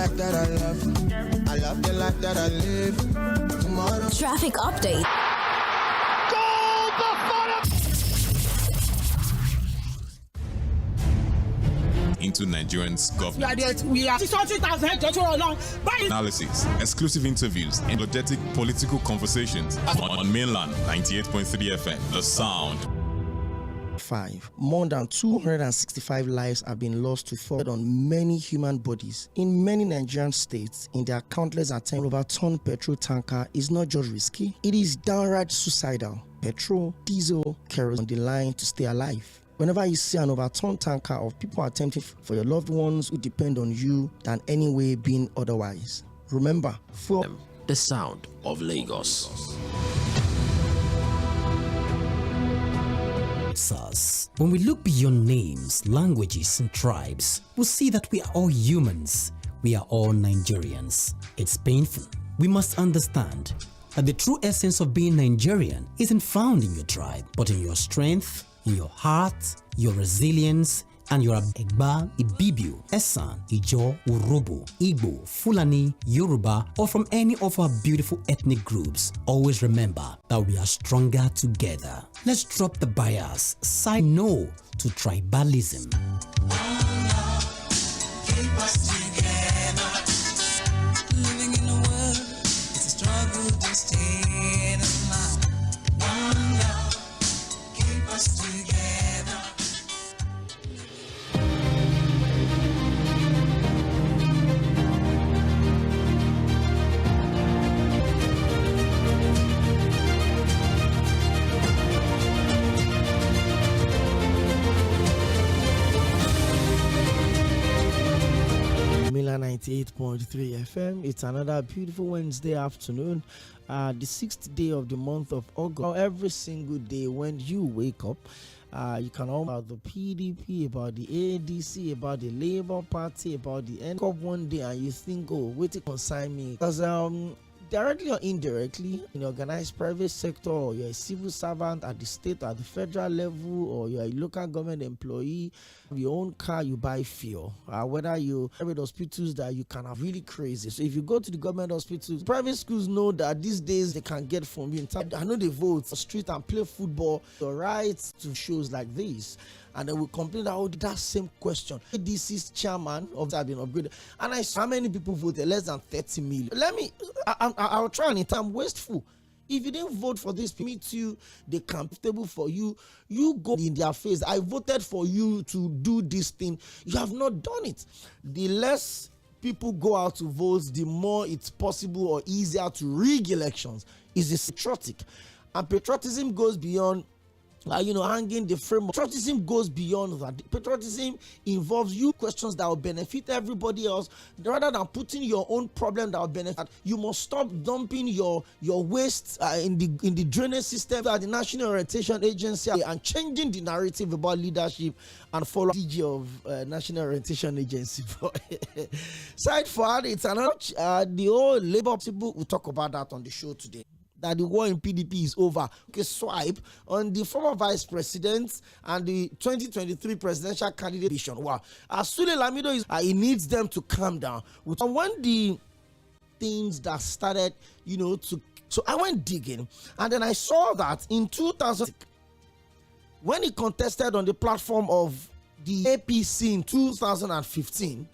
life that I love the life that I live. Tomorrow. Traffic update. Into Nigerians' government. We are 600,000 analysis, exclusive interviews, and energetic political conversations on mainland 98.3 FM. The sound. More than 265 lives have been lost to fall on many human bodies in many Nigerian states. In their countless attempts to overturn petrol tanker is not just risky, it is downright suicidal. Petrol, diesel, kerosene on the line to stay alive. Whenever you see an overturned tanker of people attempting for your loved ones who depend on you than any way being otherwise, remember, for the sound of Lagos. When we look beyond names, languages, and tribes, we see that we are all humans. We are all Nigerians. It's painful. We must understand that the true essence of being Nigerian isn't found in your tribe, but in your strength, in your heart, your resilience, and your Egba, Ibibio, Esan, Ijo, Urobo, Igbo, Fulani, Yoruba, or from any of our beautiful ethnic groups. Always remember that we are stronger together. Let's drop the bias, say no to tribalism. Keep us together. Living in a world, it's a struggle to stay alive. One love, keep us together. Mila 98.3 FM. It's another beautiful Wednesday afternoon, the 6th day of the month of August. Every single day when you wake up, you can all about the PDP, about the ADC, about the Labour Party, about the NNPP. One day and you think, oh, wait to consign me, because directly or indirectly, in the organized private sector, or you're a civil servant at the state or at the federal level, or you're a local government employee, your own car, you buy fuel. Whether you private hospitals that you can have really crazy. So if you go to the government hospitals, private schools know that these days they can get from you. I know they vote for street and play football. Your rights to shows like this. And then we complain that, oh, that same question. ADC's chairman of that have been upgraded. And I saw how many people voted, less than 30 million. I'll try and I'm wasteful. If you didn't vote for this, meet you, they comfortable for you, you go in their face. I voted for you to do this thing. You have not done it. The less people go out to vote, the more it's possible or easier to rig elections. It's patriotic. And patriotism goes beyond hanging the framework. Patriotism goes beyond that. Patriotism involves you questions that will benefit everybody else rather than putting your own problem that will benefit. You must stop dumping your waste in the drainage system at the National Orientation Agency and changing the narrative about leadership and follow DG of National Orientation Agency. Side forward, it's another the old Labour people. We'll talk about that on the show today. That the war in PDP is over. Okay, swipe on the former vice president and the 2023 presidential candidate. Wow, Sule Lamido he needs them to calm down. And when the things that started, so I went digging, and then I saw that in 2000, when he contested on the platform of the APC in 2015.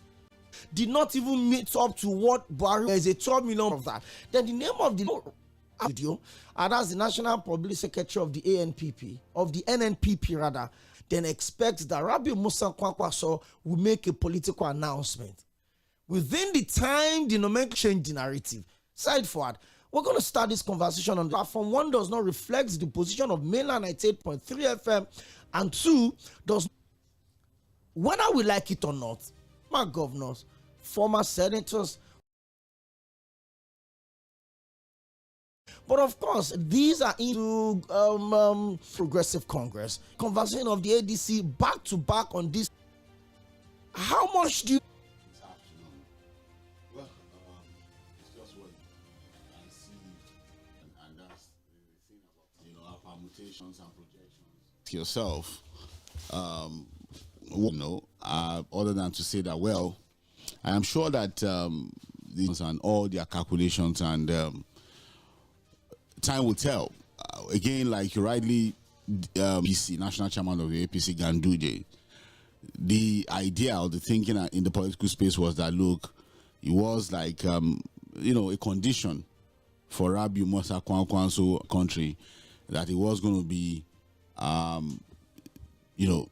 Did not even meet up to what Buhari is a 12 million of that. Then the name of the video, and that's the National Public Secretary of the NNPP, rather, then expects that Rabi Musa Kwankwaso will make a political announcement. Within the time, the nomenclature changed the narrative. Side forward, we're going to start this conversation on the platform. One, does not reflect the position of mainland 98.3 FM, and two, does, whether we like it or not, my governors, former senators. But of course, these are into Progressive Congress. Conversation of the ADC back to back on this. How much do you... Well, it's just what I see, and that's the thing about, our permutations and projections. Yourself, other than to say that, well, I am sure that these and all their calculations and time will tell. Again, like you rightly, APC, National Chairman of the APC, Ganduje, the idea or the thinking in the political space was that, look, it was like, a condition for Rabiu Musa Kwankwanso country that it was going to be,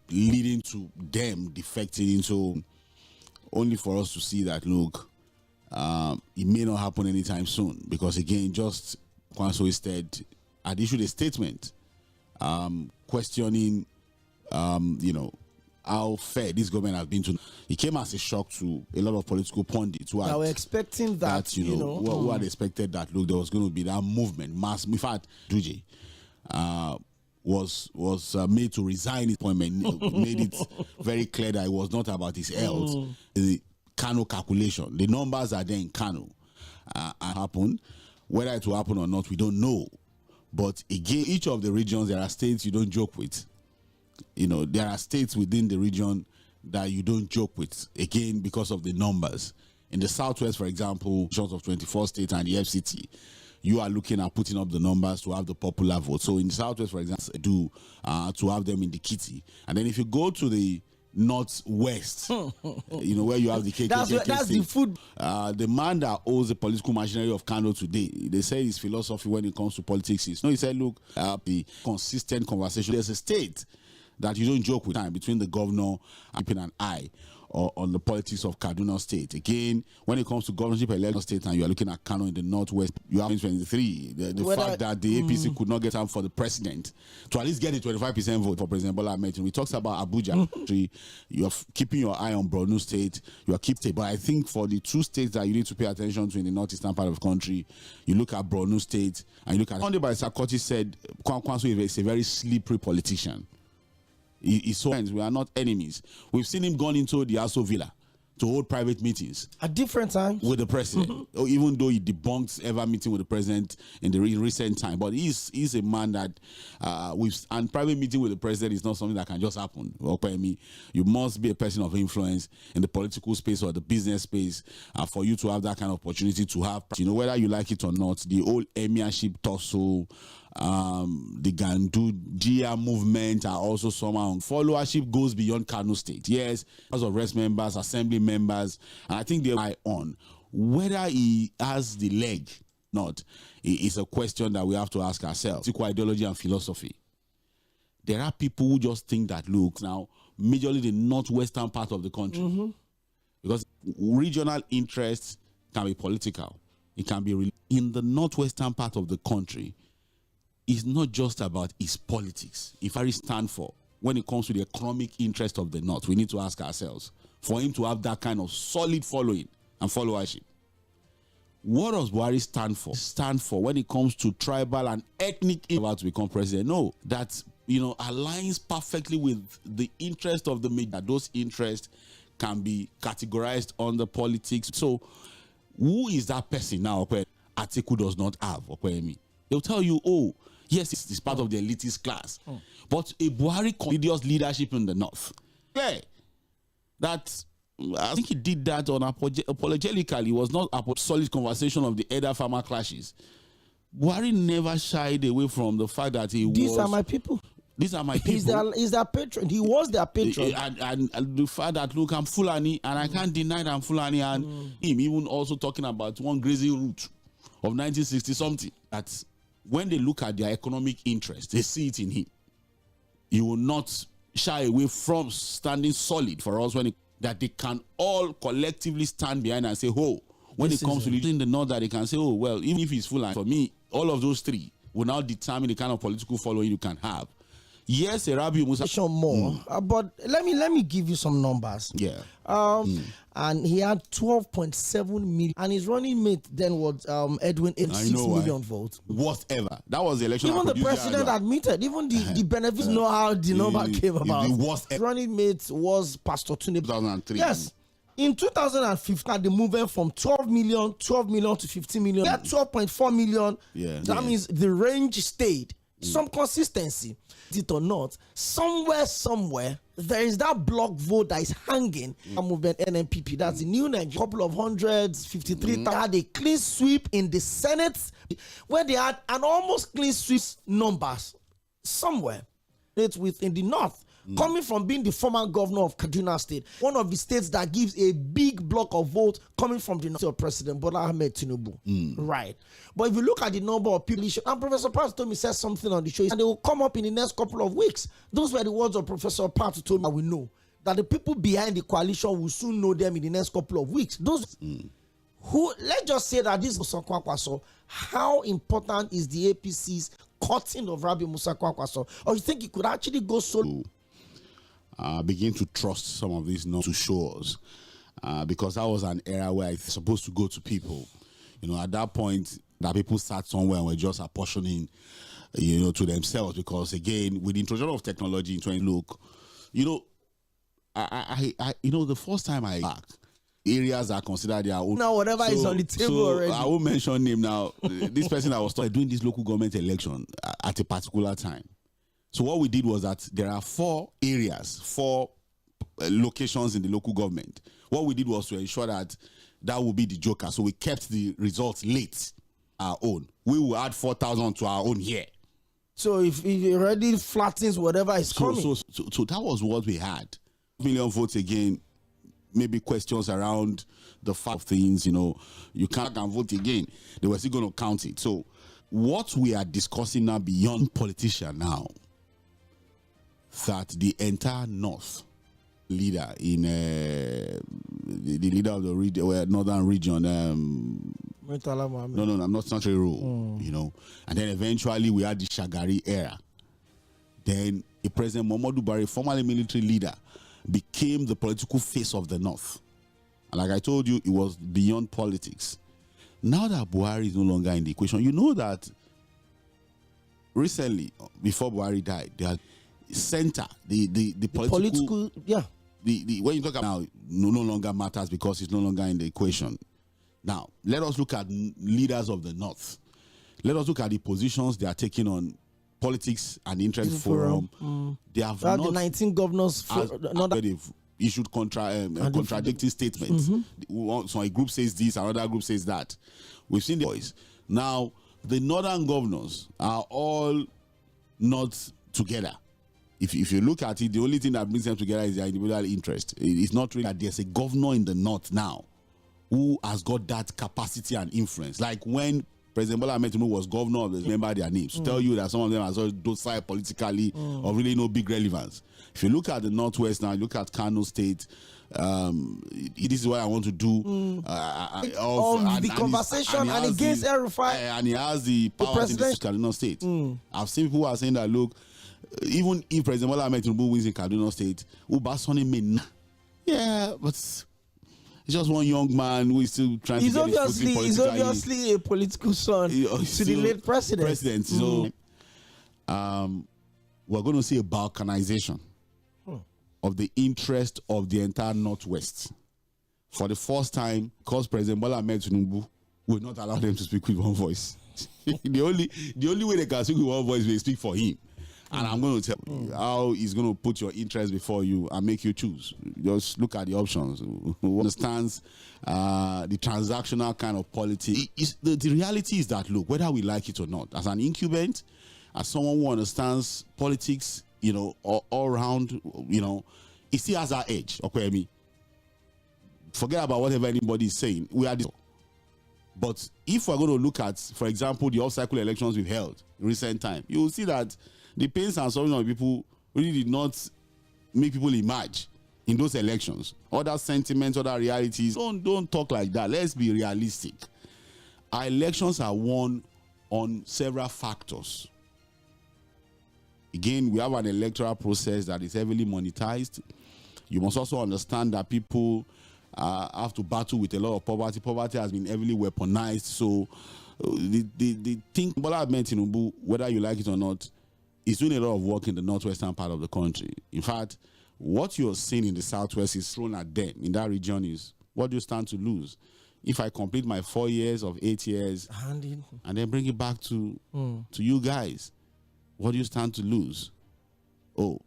leading to them defecting into, only for us to see that, look, it may not happen anytime soon, because again, just Kwanso instead had issued a statement questioning, how fair this government has been to. It came as a shock to a lot of political pundits who were expecting that, who had expected that, look, there was going to be that movement, mass. In fact, Duje was made to resign his appointment, made it very clear that it was not about his health. The Kano calculation, the numbers are there in Kano, and happen. Whether it will happen or not, we don't know. But again, each of the regions, there are states you don't joke with. There are states within the region that you don't joke with, again, because of the numbers. In the Southwest, for example, short of 24 states and the FCT, you are looking at putting up the numbers to have the popular vote. So in the Southwest, for example, to have them in the kitty. And then if you go to the Northwest, where you have the KKK that's the food. The man that owns the political machinery of Kano today, they say his philosophy when it comes to politics is, he said, look, the consistent conversation. There's a state that you don't joke with time between the governor keeping an eye on the politics of Kaduna State. Again, when it comes to governorship election state and you are looking at Kano in the Northwest, you have 23. The fact that the APC could not get time for the president to at least get a 25% vote for President Bola Ahmed Tinubu. We talks about Abuja. You are keeping your eye on Borno State. You are keeping, but I think for the two states that you need to pay attention to in the northeastern part of the country, you look at Borno State and you look at Sunday by Sakoti said Kwankwanso is a very slippery politician. He's so friends. We are not enemies. We've seen him gone into the Aso Villa to hold private meetings at different times with the president, even though he debunked ever meeting with the president in the recent time. But he's a man that and private meeting with the president is not something that can just happen. You must be a person of influence in the political space or the business space for you to have that kind of opportunity to have, whether you like it or not, the old emirship tussle, the Gandujia movement are also somehow. Followership goes beyond Kano State. Yes, House of Rest members, Assembly members, and I think they eye on whether he has the leg. Not, it's a question that we have to ask ourselves. Equal ideology and philosophy. There are people who just think that, look, now majorly the northwestern part of the country, because regional interests can be political. It can be in the northwestern part of the country. It's not just about his politics. If I stand for, when it comes to the economic interest of the North, we need to ask ourselves, for him to have that kind of solid following and followership, what does Buhari stand for? Stand for when it comes to tribal and ethnic about to become president? No, that aligns perfectly with the interest of the media. Those interests can be categorized under politics. So, who is that person now? Atiku does not have. They'll tell you, yes, it's part of the elitist class. But a Buhari convivial leadership in the North. Yeah. I think he did that on apologetically. It was not a solid conversation of the elder farmer clashes. Buhari never shied away from the fact that These are my people. These are my people. He's their patron. He was their patron. And the fact that, look, I'm Fulani, and I can't deny that I'm Fulani, and him even also talking about one grazing route of 1960-something. That's when they look at their economic interest, they see it in him. He will not shy away from standing solid for us that they can all collectively stand behind and say, when it comes to in the North, that they can say, well, even if he's Fulani, for me, all of those three will now determine the kind of political following you can have. Yes, Rabiu Musa. More, but let me give you some numbers. Yeah. And he had 12.7 million, and his running mate then was Edwin 6 million votes. Whatever. That was the election. Even the president admitted. Even the benefits know how the number came about. His running mate was Pastor Tunde. 2003. Yes. In 2015, the movement from 12 million to 15 million. That 12.4 million. Yeah. That means the range stayed. some consistency. It or not, somewhere, there is that block vote that is hanging. Movement NNPP, that's the new Nigeria. Couple of hundreds, 53,000. Had a clean sweep in the Senate, where they had an almost clean sweep numbers somewhere. It's within the north. Coming from being the former governor of Kaduna State, one of the states that gives a big block of vote coming from the north of President Bola Ahmed Tinubu. Right. But if you look at the number of people, and Professor Pat told me said something on the show, and they will come up in the next couple of weeks. Those were the words of Professor Pat who told me we know that the people behind the coalition will soon know them in the next couple of weeks. Those who, let's just say that this is Kwankwaso, how important is the APC's cutting of Rabi Musa Kwankwaso? Or you think it could actually go solo? Begin to trust some of these not to shows, because that was an era where it's supposed to go to people. You know, at that point, that people sat somewhere and were just apportioning, you know, to themselves. Because again, with the introduction of technology into a look, you know, you know, the first time I back, areas are considered their own. Now, whatever is on the table already. I won't mention name now. This person I was doing this local government election at a particular time. So what we did was that there are 4 areas, 4 locations in the local government. What we did was to ensure that that would be the joker. So we kept the results late, our own. We will add 4,000 to our own here. So if it already flattens whatever is coming. So that was what we had. Million votes again, maybe questions around the fact of things, you know, you can't vote again. They were still going to count it. So what we are discussing now beyond politician now, that the entire North leader in the leader of the northern region, no, I'm not central rule, you know, and then eventually we had the Shagari era. Then the President Muhammadu Buhari, formerly military leader, became the political face of the North. And like I told you, it was beyond politics. Now that Buhari is no longer in the equation, you know that recently, before Buhari died, they had center, the political yeah. When you talk about now, no longer matters because it's no longer in the equation. Now, let us look at leaders of the North. Let us look at the positions they are taking on politics and interest forum. They have not the 19 governors. They've issued contradicting statements. So a group says this, another group says that. We've seen the voice. Now, the northern governors are all not together. If you look at it, the only thing that brings them together is their individual interest. It's not really that there's a governor in the North now who has got that capacity and influence. Like when President Bola Ahmed Tinubu was governor of the, remember their names, to tell you that some of them are so docile politically or really no big relevance. If you look at the Northwest now, look at Kano State, this is what I want to do. The conversation and against El-Rufai. And he has the power in this Kaduna State. I've seen people who are saying that, look, even if President Bola Ahmed Tinubu wins in Kaduna State, Ubasani may yeah, but it's just one young man who is still trying to get his footing politically. He's obviously a political son to the late president. So we're going to see a balkanization of the interest of the entire Northwest. For the first time, because President Bola Ahmed Tinubu will not allow them to speak with one voice. the only way they can speak with one voice is they speak for him. And I'm going to tell you how he's going to put your interest before you and make you choose. Just look at the options. Who understands the transactional kind of politics? The reality is that, look, whether we like it or not, as an incumbent, as someone who understands politics, you know, all around, you know, it still has our edge. Okay, I mean, forget about whatever anybody is saying. We are this. But if we're going to look at, for example, the off-cycle elections we've held in recent time, you will see that the pains and suffering of people really did not make people emerge in those elections. Other sentiments, other realities. Don't talk like that. Let's be realistic. Our elections are won on several factors. Again, we have an electoral process that is heavily monetized. You must also understand that people have to battle with a lot of poverty. Poverty has been heavily weaponized. So the thing, Bola Ahmed Tinubu, whether you like it or not, is doing a lot of work in the northwestern part of the country. In fact, what you're seeing in the southwest is thrown at them in that region is what do you stand to lose? If I complete my 4 years of 8 years and then bring it back to you guys, what do you stand to lose? Oh,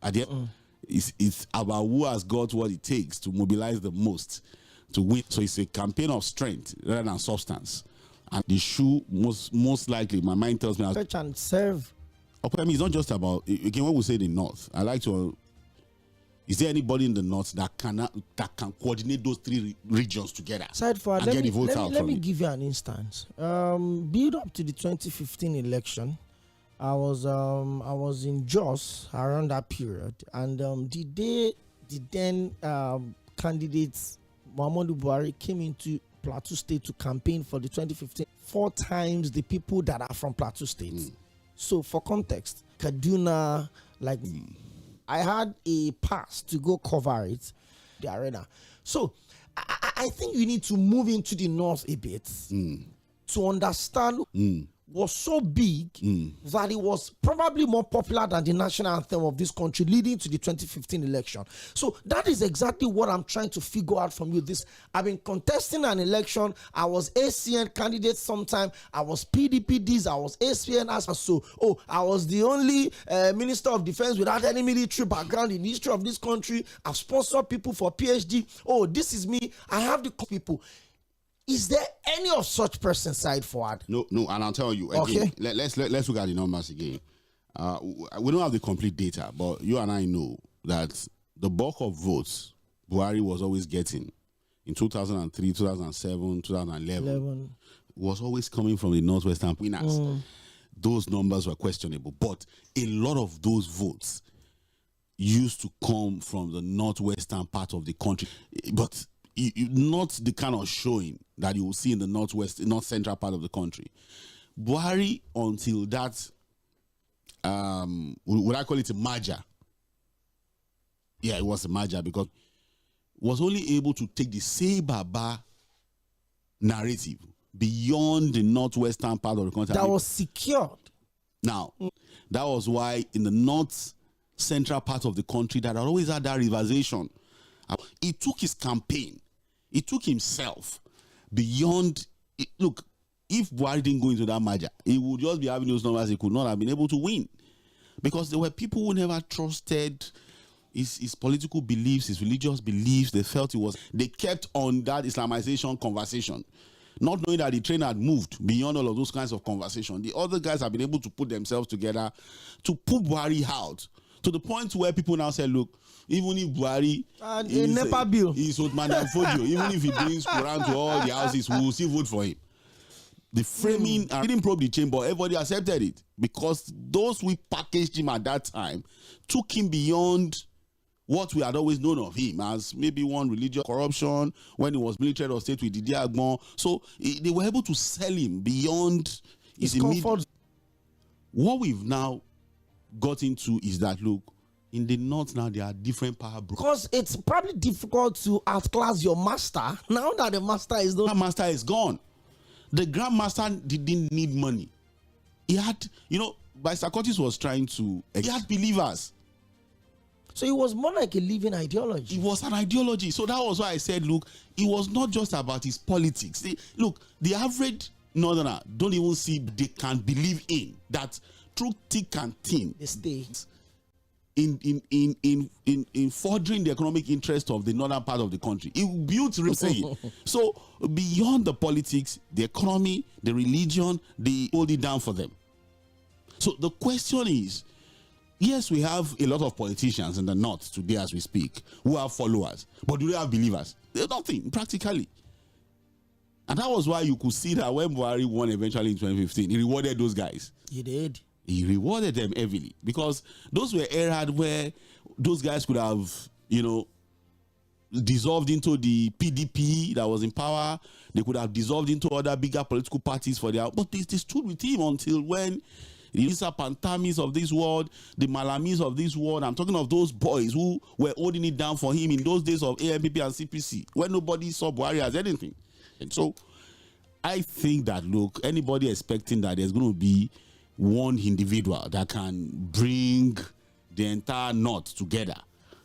at the end, it's about who has got what it takes to mobilize the most to win. So it's a campaign of strength rather than substance. And the shoe most likely, my mind tells me, and serve. It's not just about, again, when we say the North, I like to, is there anybody in the North that can coordinate those three regions together? Aside for and get the votes out? Let me give you an instance. Build up to the 2015 election, I was in Jos around that period, and the then candidates Muhammadu Buhari came into Plateau State to campaign for the 2015, 4 times the people that are from Plateau State. So for context, Kaduna, I had a pass to go cover it, the arena. So I think you need to move into the North a bit to understand was so big that it was probably more popular than the national anthem of this country leading to the 2015 election. So that is exactly what I'm trying to figure out from you. I've been contesting an election. I was ACN candidate sometime. I was PDP this. I was ACN as so. Oh, I was the only Minister of Defense without any military background in the history of this country. I've sponsored people for PhD. Oh, this is me. I have the people. Is there any of such person side forward? No, and I'll tell you again. Okay. Let's look at the numbers again. We don't have the complete data, but you and I know that the bulk of votes Buhari was always getting in 2003, 2007, 2011 was always coming from the northwestern winners. Those numbers were questionable, but a lot of those votes used to come from the northwestern part of the country, but not the kind of showing that you will see in the north central part of the country. Buhari, until that, would I call it a merger? Yeah, it was a merger, because was only able to take the Say Baba narrative beyond the northwestern part of the country. That was secured. Now, that was why in the north central part of the country that had always had that rivalization, he took his campaign, he took himself beyond. Look, if Buhari didn't go into that merger, he would just be having those numbers. He could not have been able to win, because there were people who never trusted his political beliefs, his religious beliefs. They felt they kept on that Islamization conversation, not knowing that the train had moved beyond all of those kinds of conversation. The other guys have been able to put themselves together to put Buhari out, to the point where people now say, look, even if Buhari is NEPA bill, he's Othman Danfodio, even if he brings Quran to all the houses, we will still vote for him. The framing, I didn't probe the chamber, everybody accepted it, because those we packaged him at that time took him beyond what we had always known of him as maybe one religious corruption when he was military or state with Didier Agbon. So they were able to sell him beyond his immediate. What we've now got into is that, look, in the north now there are different power brokers. Because it's probably difficult to outclass your master now that the master is gone. The master is gone. The grandmaster didn't need money. He had, Socrates was trying to, he had believers. So it was more like a living ideology. It was an ideology. So that was why I said, look, it was not just about his politics. Look, the average northerner don't even see they can believe in that through thick and thin. The state. In furthering the economic interest of the northern part of the country. It built so beyond the politics, the economy, the religion, they hold it down for them. So the question is, yes, we have a lot of politicians in the north today as we speak who have followers, but do they have believers? There's nothing, practically. And that was why you could see that when Buhari won eventually in 2015, he rewarded those guys. He did. He rewarded them heavily, because those were eras where those guys could have, dissolved into the PDP that was in power. They could have dissolved into other bigger political parties but they stood with him until when the Lisa Pantamis of this world, the Malamis of this world, I'm talking of those boys who were holding it down for him in those days of ANPP and CPC, when nobody saw Buhari as anything. And so I think that, look, anybody expecting that there's going to be one individual that can bring the entire north together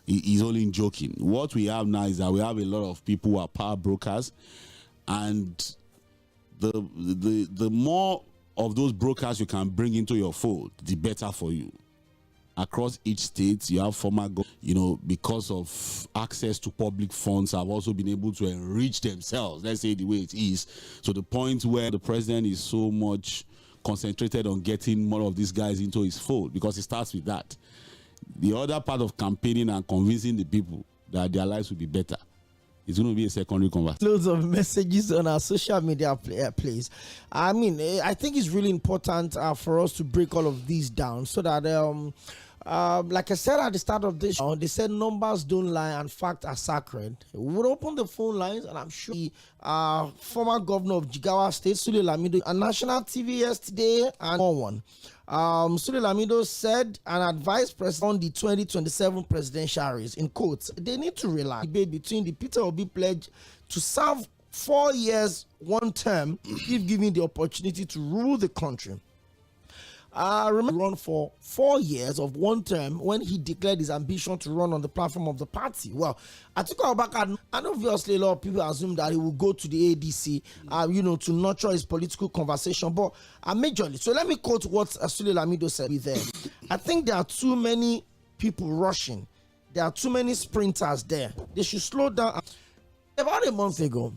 is only joking. What we have now is that we have a lot of people who are power brokers, and the more of those brokers you can bring into your fold, the better for you. Across each state, you have former, because of access to public funds, have also been able to enrich themselves. Let's say the way it is. So the point where the president is so much concentrated on getting more of these guys into his fold, because it starts with that. The other part of campaigning and convincing the people that their lives will be better, it's going to be a secondary conversation. Loads of messages on our social media place. I mean, I think it's really important for us to break all of these down so that, like I said at the start of this show, they said numbers don't lie and facts are sacred. We would open the phone lines, and I'm sure the former governor of Jigawa State, Sᴛᴜᴜ on national TV yesterday, and more one. Sᴛᴜᴜ said and advised president on the 2027 presidential race, in quotes, they need to relax. Debate between the Peter Obi pledge to serve 4 years, one term, if given the opportunity to rule the country. Remember, run for 4 years of one term when he declared his ambition to run on the platform of the party. Well, Atiku Abubakar, and obviously a lot of people assume that he will go to the ADC, to nurture his political conversation. But majorly, so let me quote what Sᴛᴜᴜ said there. I think there are too many people rushing. There are too many sprinters there. They should slow down. About a month ago,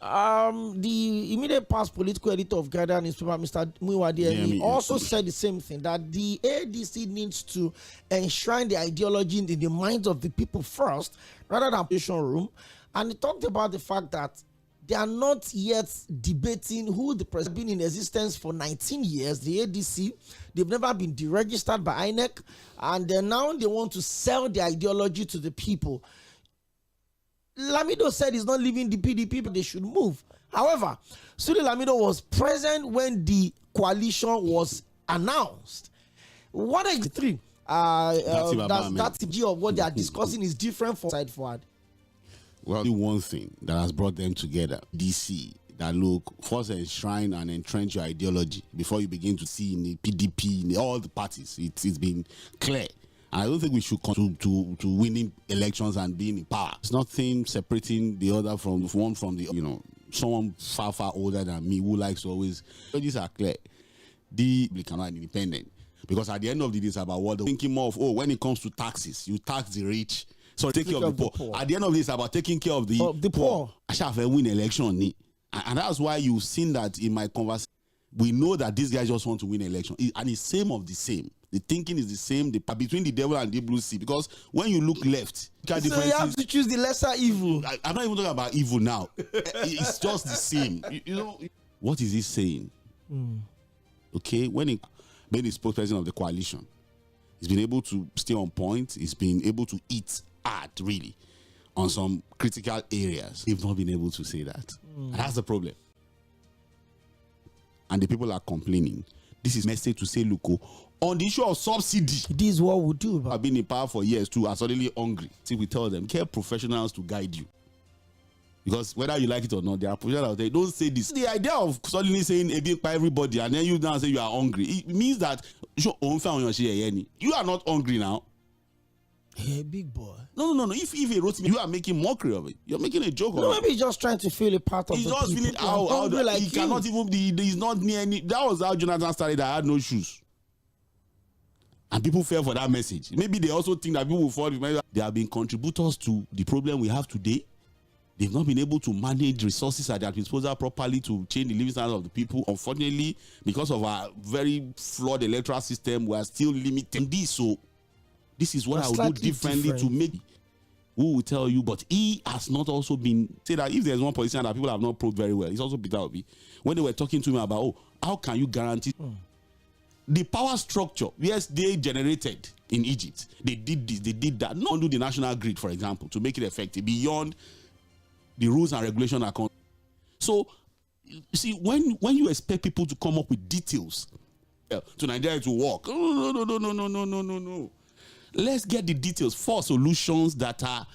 the immediate past political editor of Guardian newspaper, Mr. Muyiwa also said the same thing, that the ADC needs to enshrine the ideology in the minds of the people first, rather than position room. And he talked about the fact that they are not yet debating who the president has been in existence for 19 years. The ADC, they've never been deregistered by INEC, and then now they want to sell the ideology to the people. Lamido said he's not leaving the PDP, but they should move. However, Sᴛᴜᴜ was present when the coalition was announced. What are the three? That's the G of what they are discussing is different from side forward. Well, the one thing that has brought them together, DC, that look, first enshrine and entrench your ideology before you begin to see in the PDP, in all the parties. It's been clear. I don't think we should come to winning elections and being in power. It's nothing separating the other from one from the, someone far older than me who likes to always. These are clear. We cannot be independent. Because at the end of the day, it's about what they're thinking more of, when it comes to taxes, you tax the rich. So take care of the poor. At the end of this, it's about taking care of the poor. I shall win election. And that's why you've seen that in my conversation. We know that these guys just want to win election. And it's same of the same. The thinking is the same between the devil and the blue sea. Because when you look left, so you have to choose the lesser evil. I'm not even talking about evil now. It's just the same. What is he saying? Okay, when he made the spokesperson of the coalition, he's been able to stay on point. He's been able to eat hard, really, on some critical areas. They've not been able to say that. And that's the problem. And the people are complaining. This is message to say, look, on the issue of subsidy, this is what we do. I've been in power for years too. Are suddenly hungry. See, we tell them, get professionals to guide you. Because whether you like it or not, there are professionals out there. Don't say this. The idea of suddenly saying a bit by everybody and then you now say you are hungry, it means that you are not hungry now. Hey, big boy. No. If he wrote me, you are making mockery of it. You're making a joke of it. Maybe he's just trying to feel a part of he's the just people. Feeling how like he cannot even be. He's not near any. That was how Jonathan started. I had no shoes. And people fell for that message. Maybe they also think that people will fall. They have been contributors to the problem we have today. They've not been able to manage resources at their disposal properly to change the living standards of the people. Unfortunately, because of our very flawed electoral system, we are still limiting this. So this is what I will do differently to make. Who will tell you? But he has not also been say that if there's one position that people have not proved very well, it's also Peter Obi. When they were talking to him about, how can you guarantee the power structure? Yes, they generated in Egypt. They did this, they did that. Not do the national grid, for example, to make it effective beyond the rules and regulations are. So, you see, when you expect people to come up with details to Nigeria to work, no. Let's get the details for solutions that are,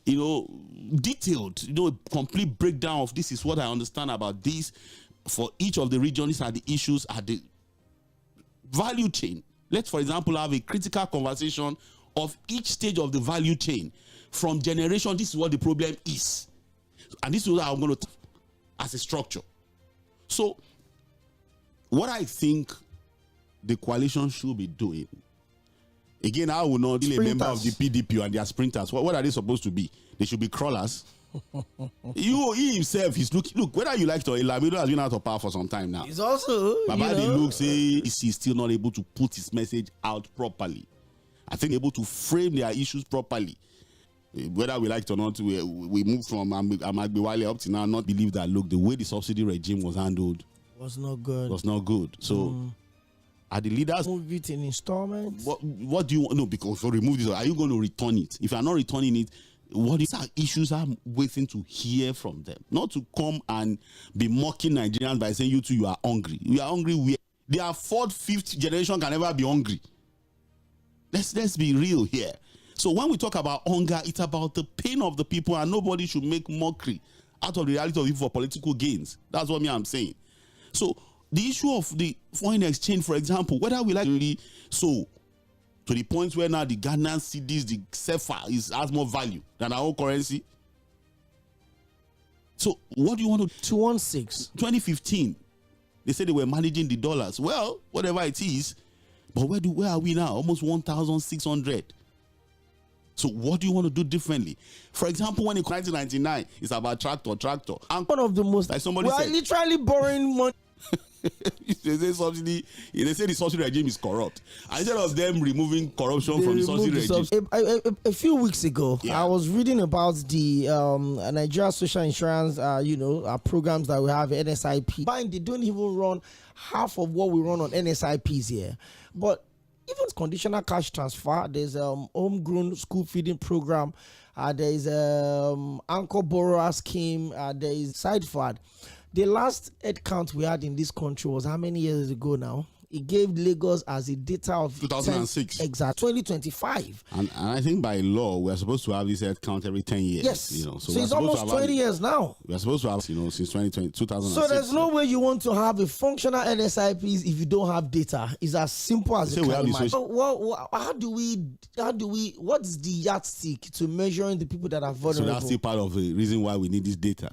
detailed, complete breakdown of this is what I understand about this. For each of the regions, these are the issues at the value chain. Let's, for example, have a critical conversation of each stage of the value chain. From generation, this is what the problem is. And this is what I'm going to as a structure. So, what I think the coalition should be doing, again, I will not be a member of the PDP and their sprinters. What are they supposed to be? They should be crawlers. He himself is look, whether you like to, Lamido has been out of power for some time now. He's also, Baba the look say he's still not able to put his message out properly. I think able to frame their issues properly. Whether we like it or not, we moved from Amagbewale up to now not believe that, look, the way the subsidy regime was handled was not good. So are the leaders move it in installments? What do you want? No, because for remove this, are you going to return it? If you are not returning it, what is our issues I'm waiting to hear from them? Not to come and be mocking Nigerians by saying you are hungry. You are hungry where? Their fourth, fifth generation can never be hungry. Let's be real here. So when we talk about hunger, it's about the pain of the people, and nobody should make mockery out of the reality of it for political gains. That's what I'm saying. So the issue of the foreign exchange, for example, whether we like really so to the point where now the Ghanaian cedis, the CFA has more value than our own currency. So what do you want to 216 2015? They said they were managing the dollars. Well, whatever it is, but where are we now? Almost 1,600. So what do you want to do differently? For example, when in 1999, it's about tractor. And one of the most, like somebody we are said, literally borrowing money. they say the subsidy regime is corrupt. Instead of them removing corruption from the subsidy regime. A few weeks ago, I was reading about the Nigeria social insurance, programs that we have at NSIP. They don't even run half of what we run on NSIPs here. But even conditional cash transfer, there's homegrown school feeding program, there is anchor borrower scheme, there is side fund. The last head count we had in this country was how many years ago now? It gave Lagos as a data of 2006. Exact 2025. And I think by law we're supposed to have this head count every 10 years. Yes. So it's almost 20 years now. We're supposed to have since 2006. So there's no way you want to have a functional NSIPs if you don't have data. It's as simple as it can imagine. How do we what's the yardstick to measuring the people that are vulnerable? So that's still part of the reason why we need this data.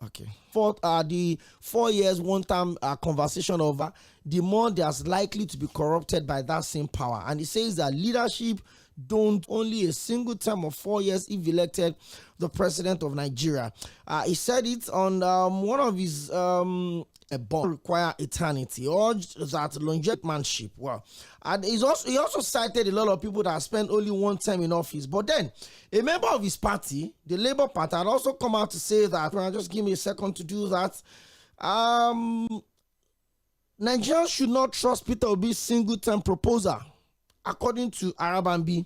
Okay. For the 4 years one-time conversation over, the more there's likely to be corrupted by that same power. And it says that leadership don't only a single term of 4 years if elected the president of Nigeria. He said it on one of his a bond require eternity or that longevemanship. Well, and he also cited a lot of people that spent only one term in office. But then a member of his party, the Labour Party, had also come out to say that, just give me a second to do that. Nigerians should not trust Peter Obi's single term proposal, according to Arabambi.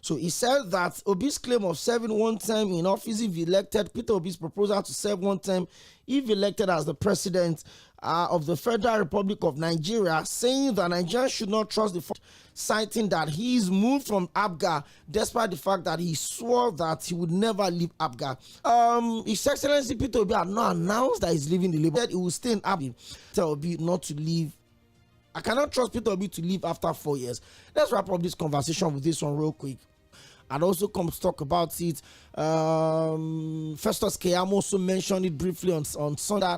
So he said that Obi's claim of serving one term in office if elected, Peter Obi's proposal to serve one term if elected as the president of the Federal Republic of Nigeria, saying that Nigerians should not trust the citing that he's moved from ABGA despite the fact that he swore that he would never leave ABGA. His Excellency Peter Obi had not announced that he's leaving the Labour. He will stay in ABGA. Peter Obi not to leave. I cannot trust Peter Obi to leave after 4 years. Let's wrap up this conversation with this one real quick. I'd also come to talk about it. Festus Keyamo also mentioned it briefly on Sunday.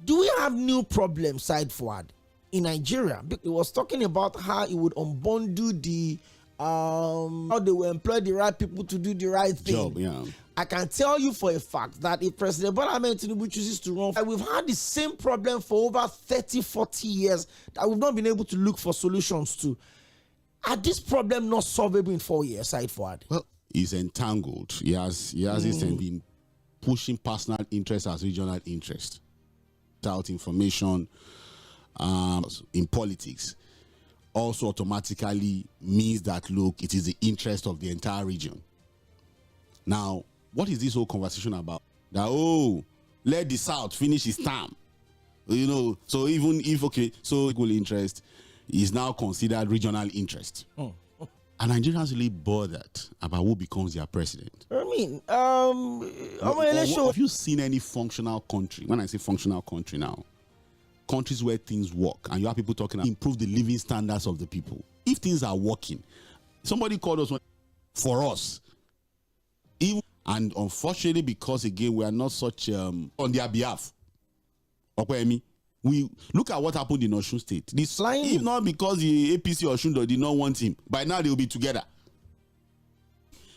Do we have new problems side forward in Nigeria? He was talking about how he would unbundle the how they will employ the right people to do the right thing. Job, yeah. I can tell you for a fact that if President Bola Ahmed Tinubu chooses to run, we've had the same problem for over 30-40 years that we've not been able to look for solutions to. Are this problem not solvable in 4 years side forward? Well, he's entangled. He has been pushing personal interest as regional interest. Without information in politics also automatically means that, look, it is the interest of the entire region. Now, what is this whole conversation about? That, let the South finish his term. So even if, so equal interest is now considered regional interest. And Nigerians really bothered about who becomes their president. I mean, have you seen any functional country? When I say functional country now, countries where things work and you have people talking about improve the living standards of the people. If things are working, somebody called us for us. And unfortunately, because again, we are not such on their behalf. We look at what happened in Osun State. This if not because the APC Osun did not want him, by now they will be together.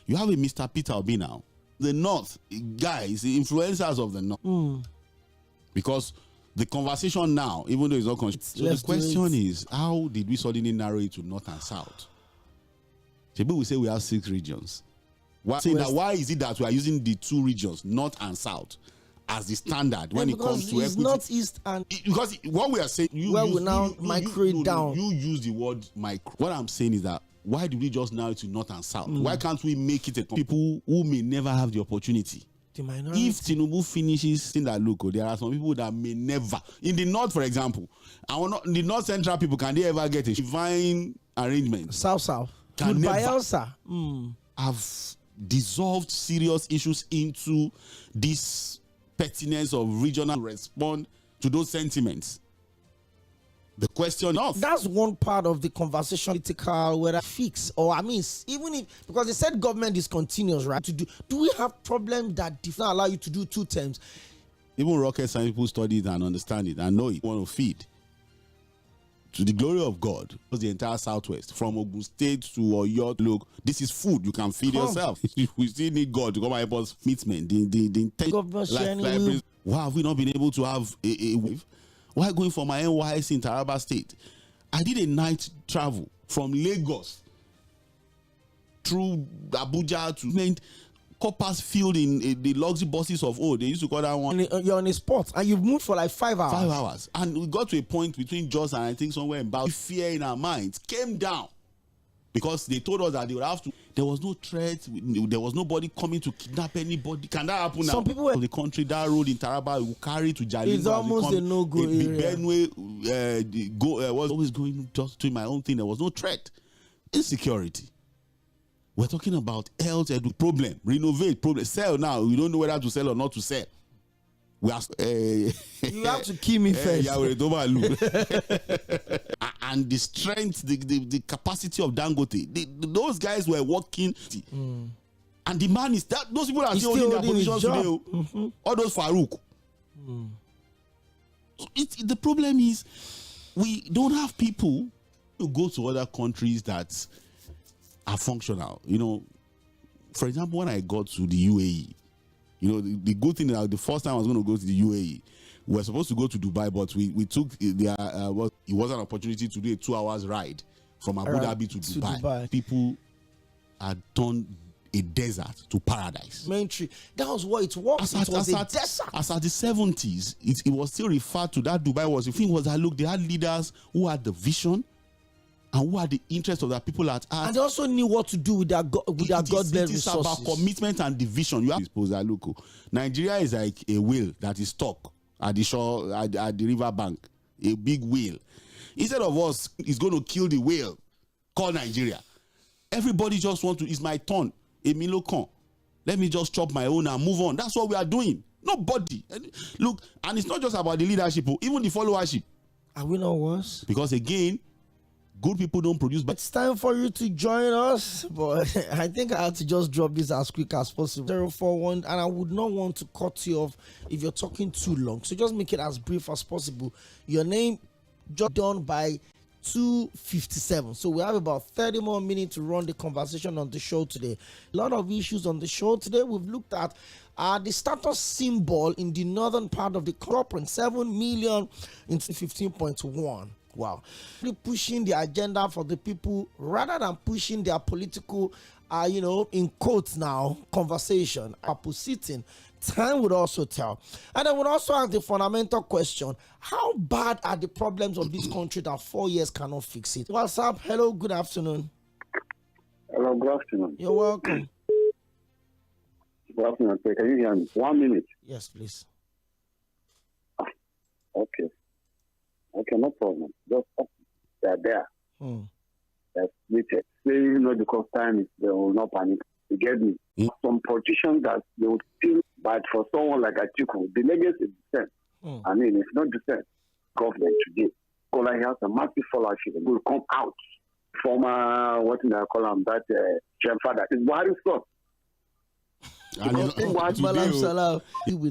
You have a Mr. Peter Obi now. The North guys, the influencers of the North. Because the conversation now, even though it's not conscious. So the question is, how did we suddenly narrow it to North and South? People will say we have 6 regions. Why is it that we are using the 2 regions, North and South, as the standard when it comes to equity? Northeast and because what we are saying, you use the word micro. What I'm saying is that why do we just narrow it to North and South? Why can't we make it a people who may never have the opportunity? The minority. If Tinubu finishes in that local, there are some people that may never. In the North, for example, the North Central people, can they ever get a divine arrangement? South. Can never have dissolved serious issues into this pettiness of regional respond to those sentiments. The question of that's one part of the conversation, political, whether fix or even if, because they said government is continuous, right? Do we have problems that do not allow you to do 2 terms? Even rocket science people study it and understand it and know it. Want to feed to the glory of God, because the entire Southwest, from Ogun State to Oyo, look, this is food you can feed yourself. We still need God to come and help us meet men. Why have we not been able to have a wave? Why going for my NYC in Taraba State? I did a night travel from Lagos through Abuja to Coppers Field in the luxury buses of old. They used to call that one. You're on a spot and you've moved for like 5 hours. 5 hours. And we got to a point between Jos and I think somewhere about fear in our minds came down. Because they told us that they would have to. There was no threat. There was nobody coming to kidnap anybody. Can that happen now? Some people were the country, that road in Taraba will carry to Jalingo. It's almost a no-go area. Benue was always going just doing my own thing. There was no threat. Insecurity. We're talking about health problem, renovate problem, sell now. We don't know whether to sell or not to sell. We are, you have to kill me first. And the strength, the capacity of Dangote, those guys were working. And the man is that those people are still holding their positions today. All those Farouk. So the problem is we don't have people who go to other countries that are functional. For example, when I got to the UAE, the good thing that the first time I was going to go to the UAE, we were supposed to go to Dubai, but we took it was an opportunity to do a 2 hours ride from Abu Dhabi to Dubai. People had turned a desert to paradise. Main tree. That was what it was. It was a desert. As at the 70s, it was still referred to that Dubai was. The thing was that look, they had leaders who had the vision and who had the interest of their people at heart. And they also knew what to do with their God-blessed resources. It's about commitment and division. You have to suppose that look, Nigeria is like a whale that is stuck at the shore, at the river bank. A big whale. Instead of us, it's going to kill the whale called Nigeria. Everybody just want to, it's my turn. Emilio Con. Let me just chop my own and move on. That's what we are doing. Nobody. Look, and it's not just about the leadership, even the followership. Are we not worse? Because again, good people don't produce. But it's time for you to join us. But I think I had to just drop this as quick as possible. 041, and I would not want to cut you off if you're talking too long. So just make it as brief as possible. Your name just done by 2:57. So we have about 30 more minutes to run the conversation on the show today. A lot of issues on the show today. We've looked at the status symbol in the northern part of the corporate, 7 million into 15.1. Wow. Really pushing the agenda for the people rather than pushing their political, in quotes now, conversation. Sitting. Time would also tell. And I would also ask the fundamental question, how bad are the problems of this country that 4 years cannot fix it? What's up? Hello, good afternoon. Hello, good afternoon. You're welcome. Good afternoon. Can you hear me? 1 minute. Yes, please. Okay. Okay, no problem. Just they're there. That's waited. Say, because time is, they will not panic. You get me? Some politicians that they would still, but for someone like Atiku, the legacy is the same. I mean, it's not the same. Government today. Because he has a massive followership. It will come out. Former, what do I call him? That grandfather. It's Buhari's son. With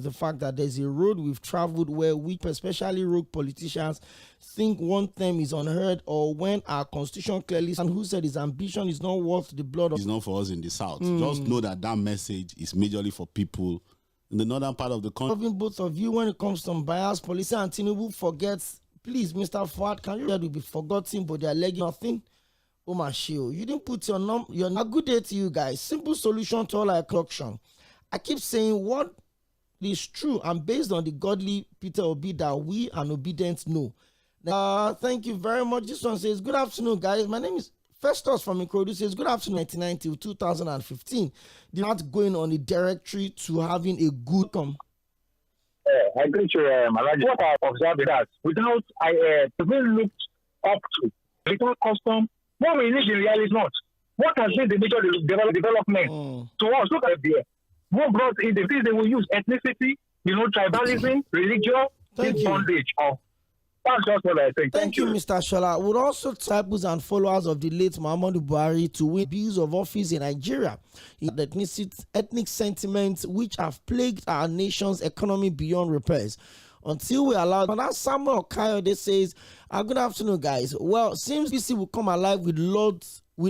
the fact that there's a road we've traveled where we, especially rogue politicians, think one term is unheard, or when our constitution clearly and who said his ambition is not worth the blood of. It's not for us in the south. Just know that message is majorly for people in the northern part of the country. Loving both of you when it comes to bias, policy, and Tinubu forgets. Please, Mr. Fuad, can you will be forgotten, but they are legging nothing? Oh my shield, you didn't put your a good day to you guys. Simple solution to all our corruption. I keep saying what is true and based on the godly Peter Obi that we and obedient know. Thank you very much. This one says, good afternoon, guys. My name is Festus from Ikorodu. Says, good afternoon, 1990 to 2015. They're not going on the directory to having a good come. I agree to Malaji. What I observed is that without people looked up to without custom, what we need in reality is not. What has been the major development to us? Look at there. Who brought in the things they will use? Ethnicity, tribalism, religion, bondage. That's just what I think. Thank you, Mr. Shola. Would also disciples and followers of the late Muhammadu Buhari to win bills of office in Nigeria, ethnic sentiments which have plagued our nation's economy beyond repairs. Until we allow that, Samuel Kayode says, good afternoon, guys. Well, seems PC will come alive with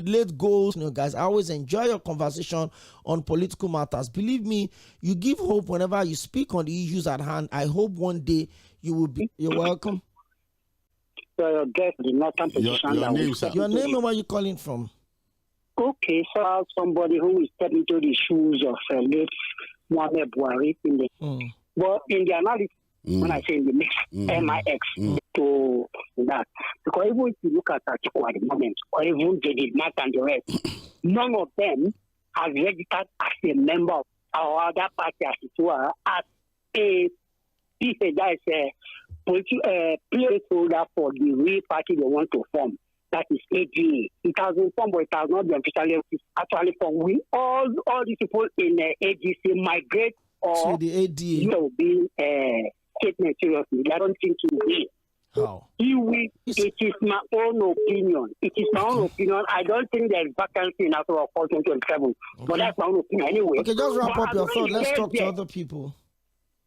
late goals. Guys, I always enjoy your conversation on political matters. Believe me, you give hope whenever you speak on the issues at hand. I hope one day you will be. You're welcome. Your name and where you calling from? Okay, so somebody who is stepping into the shoes of late Muhammad Buhari but in the analysis, when I say in the mix, MIX to that, because even if you look at Atiku at the moment, or even David Mark and the rest, none of them has registered as a member of our other party as it were, as a placeholder for the real party they want to form. That is ADA. It has been formed, but it has not been officially actually formed. We all these people in ADC migrate or to the ADA. Being statement seriously. I don't think he will. How? It is my own opinion. It is my own opinion. I don't think there's vacancy in after 2027. But that's my own opinion anyway. Okay, just wrap up your thought. Let's talk to other people.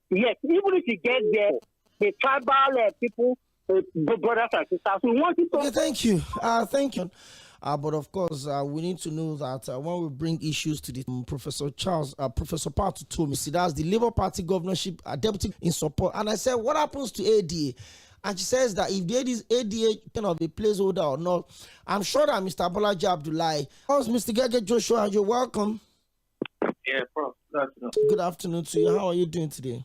Yes, even if you get there, the tribal people, brothers and sisters, we want it to. Okay, thank you. Thank you. But of course, we need to know that when we bring issues to the Professor Patu told me, see, that's the Labour Party governorship deputy in support. And I said, what happens to ADA? And she says that if there is ADA kind of a placeholder or not, I'm sure that Mr. Bolaji Abdullahi, Mr. Gege Joshua, you're welcome. Yeah, Prof. Good afternoon to you. How are you doing today?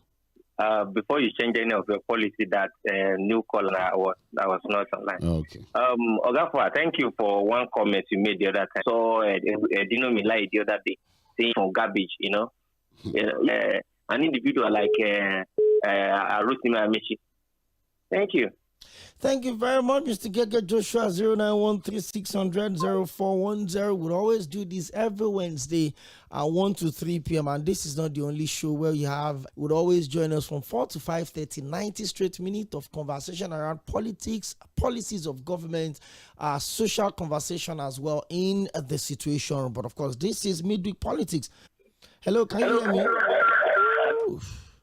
Before you change any of your policy, that new caller I was not online. Okay. Ogafa, thank you for one comment you made the other time. So, Dino Milai the other day, saying from garbage, an individual like Rotimi Amaechi. Thank you. Thank you very much, Mr. Gege Joshua. 0913-600-0410. We'll always do this every Wednesday at 1 to 3 p.m. And this is not the only show where you would always join us from 4 to 5:30, 90 straight minutes of conversation around politics, policies of government, social conversation as well in the situation. But of course, this is Midweek Politics. Hello, can you hear me?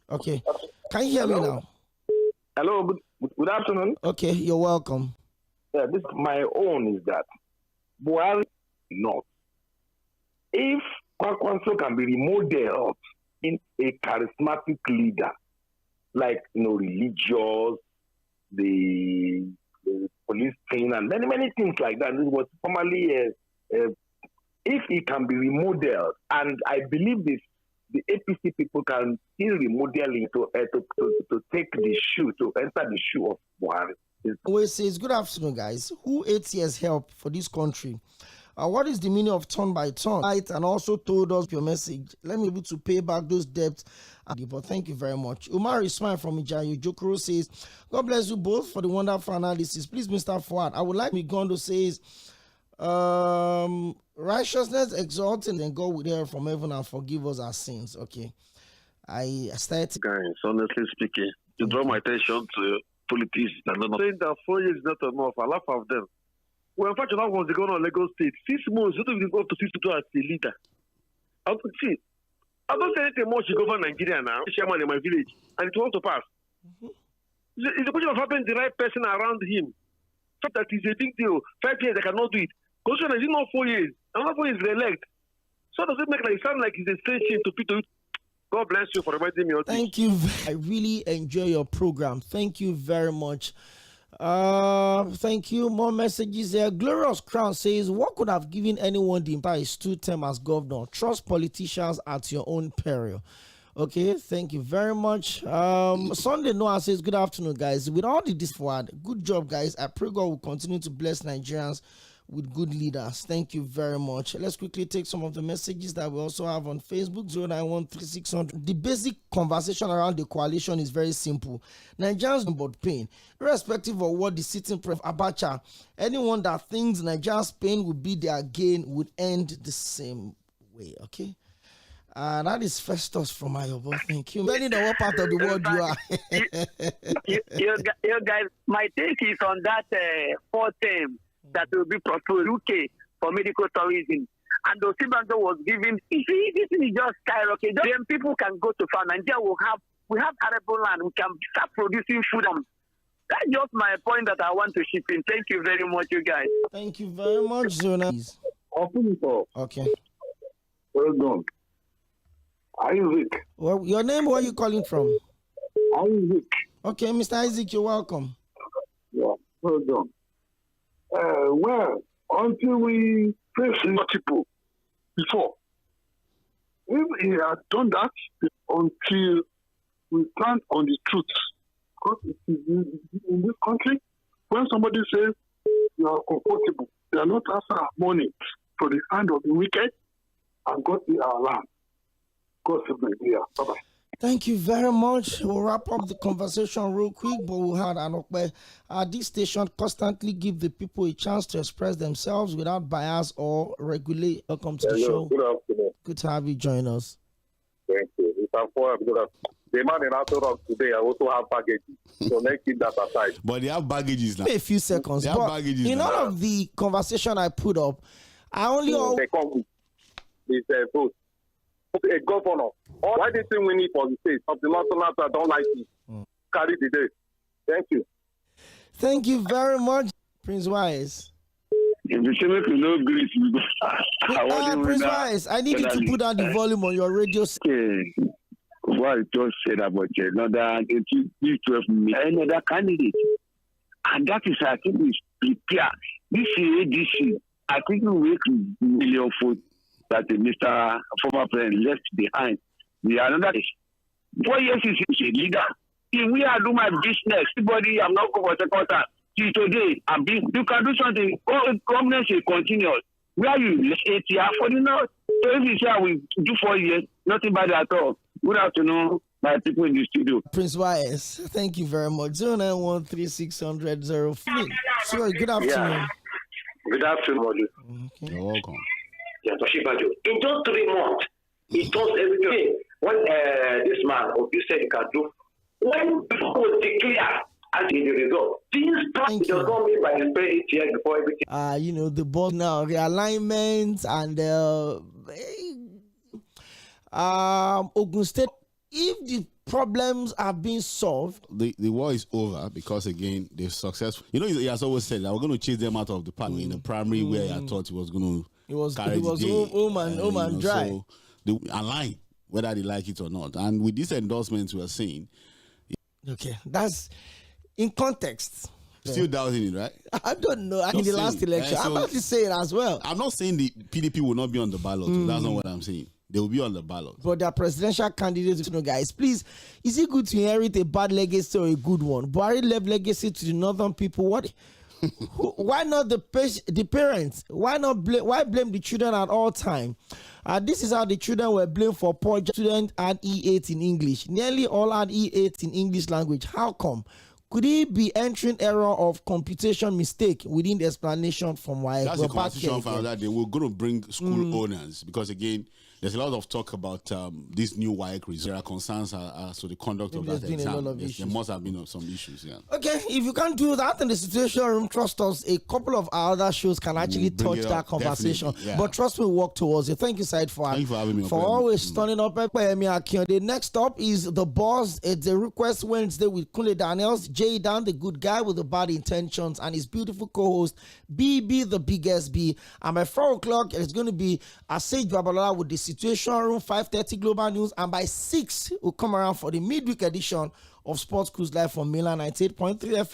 Okay. Can you hear me now? Hello, good afternoon. Okay, you're welcome. Yeah, this my own is that Buhari not. If Cᴏ can be remodeled in a charismatic leader, like religious, the police thing, and many things like that. This was formerly if he can be remodeled, and I believe this. The APC people can still remodeling to take the shoe, to enter the shoe of Buhari. It says, good afternoon, guys. Who 8 years help for this country? What is the meaning of turn by turn? Right, and also told us your message. Let me be able to pay back those debts. But thank you very much. Umar Ismail from Ijayu Jokoro says, God bless you both for the wonderful analysis. Please, Mr. Fuad, I would like Migondo says, righteousness exalting, and God will hear from heaven and forgive us our sins. Okay. I started. Guys, honestly speaking, you draw my attention to politics. I'm not saying that 4 years is not enough. I laugh of them. Well, unfortunately, once they go on Lagos State, 6 months, you don't even go to see to as a leader. I would see I don't say anything more. She govern Nigeria now. Chairman in my village, and it wants to pass. It's a question of having the right person around him. So that is a big deal. 5 years, I cannot do it. Constitution is not 4 years. Another 4 years re-elect. So does it make like sound like it's a strange thing to people? God bless you for reminding me of this. Thank you. I really enjoy your program. Thank you very much. Thank you. More messages here. Glorious Crown says, what could have given anyone the entire 2 term as governor? Trust politicians at your own peril. Okay, thank you very much. Sunday Noah says, good afternoon, guys. With all this forward, good job, guys. I pray God will continue to bless Nigerians with good leaders. Thank you very much. Let's quickly take some of the messages that we also have on Facebook. 0913600. The basic conversation around the coalition is very simple. Nigerians are about pain, irrespective of what the sitting president Abacha. Anyone that thinks Nigerians' pain will be their gain would end the same way. Okay. That is Festus from Ayobo. Thank you. Depending on what part of the world you are. you guys, my take is on that 4th term that will be proposed UK for medical tourism. And Osibanjo was given, you see, this is just skyrocket. Then people can go to farm. Nigeria we have arable land. We can start producing food. That's just my point that I want to ship in. Thank you very much, you guys. Thank you very much, Zona. Okay. Well done. Isaac. Well, your name, where are you calling from? Isaac. Okay, Mr. Isaac, you're welcome. Yeah, well done. Well, until we face multiple before, if he had done that until we stand on the truth, because it is in this country, when somebody says you are comfortable, they are not after money for the hand of the wicked, and God is our land. God save Nigeria. Bye-bye. Thank you very much. We'll wrap up the conversation real quick, but we'll have this station constantly give the people a chance to express themselves without bias or regulate. Welcome to the show. Good afternoon. Good to have you join us. Thank you. The man in Aso Rock today, I also have packages. So let's keep that aside. But they have baggages now. Wait a few seconds. They have baggages in all of the conversation I put up, I only... They come with this vote. A governor. Why do you think we need for the state? Of the national, I don't like it. Carry the day. Thank you. Thank you very much, Prince Wise. Prince Wise, I need you to put down the volume on your radio. Okay. What I just said about another candidate. And that is, I think, we prepare. This is ADC. I think we make million votes that the Mr. former president left behind. We are another 4 years is a leader. If we are doing my business, everybody, I'm not going for second time. See today, you can do something. Government will continue. Where you 8 years for the now. So if you say I will do 4 years, nothing bad at all. Good afternoon, my people in the studio. Prince Wise, thank you very much. 0913600. Sorry, good afternoon. Yeah. Good afternoon. Okay. You're welcome. In just 3 months, he does everything. When this man, you said he can do, when people declare and in the result, things start to come in by the spirit here before everything. The board now, realignment and Ogun State, if the problems are being solved, the war is over because again they're successful. He has always said that we're going to chase them out of the park in the primary where I thought he was going to. It was home and dry. So they align whether they like it or not. And with these endorsements we are seeing, okay, that's in context. Still doubting it, right? I don't know. In the last election, I'm about to say it as well. I'm not saying the PDP will not be on the ballot. That's not what I'm saying. They will be on the ballot. But their presidential candidates, guys, please, is it good to inherit a bad legacy or a good one? Buhari left legacy to the northern people. What? Why not the parents? Why blame the children at all time? This is how the children were blamed for poor students had E8 in English. Nearly all had E8 in English language. How come? Could it be entering error of computation mistake within the explanation from why? That's the constitution found that they were going to bring school owners because again, there's a lot of talk about this new WAEC result. There are concerns as to the conduct of that exam. There must have been some issues. Yeah. Okay, if you can't do that in the Situation Room, trust us, a couple of our other shows can actually touch that conversation. Yeah. But trust me, we'll work towards it. Thank you, Said, for having me. For always turning up. The next up is The Boss. It's a request Wednesday with Kunle Daniels, Jay Dan, the good guy with the bad intentions, and his beautiful co-host, BB, the biggest B. And by 4 o'clock, it's going to be Asej Babalola with the Situation Room, 5:30 Global News, and by 6, we'll come around for the midweek edition of Sports Cruise Live from Milan 98.3 FM.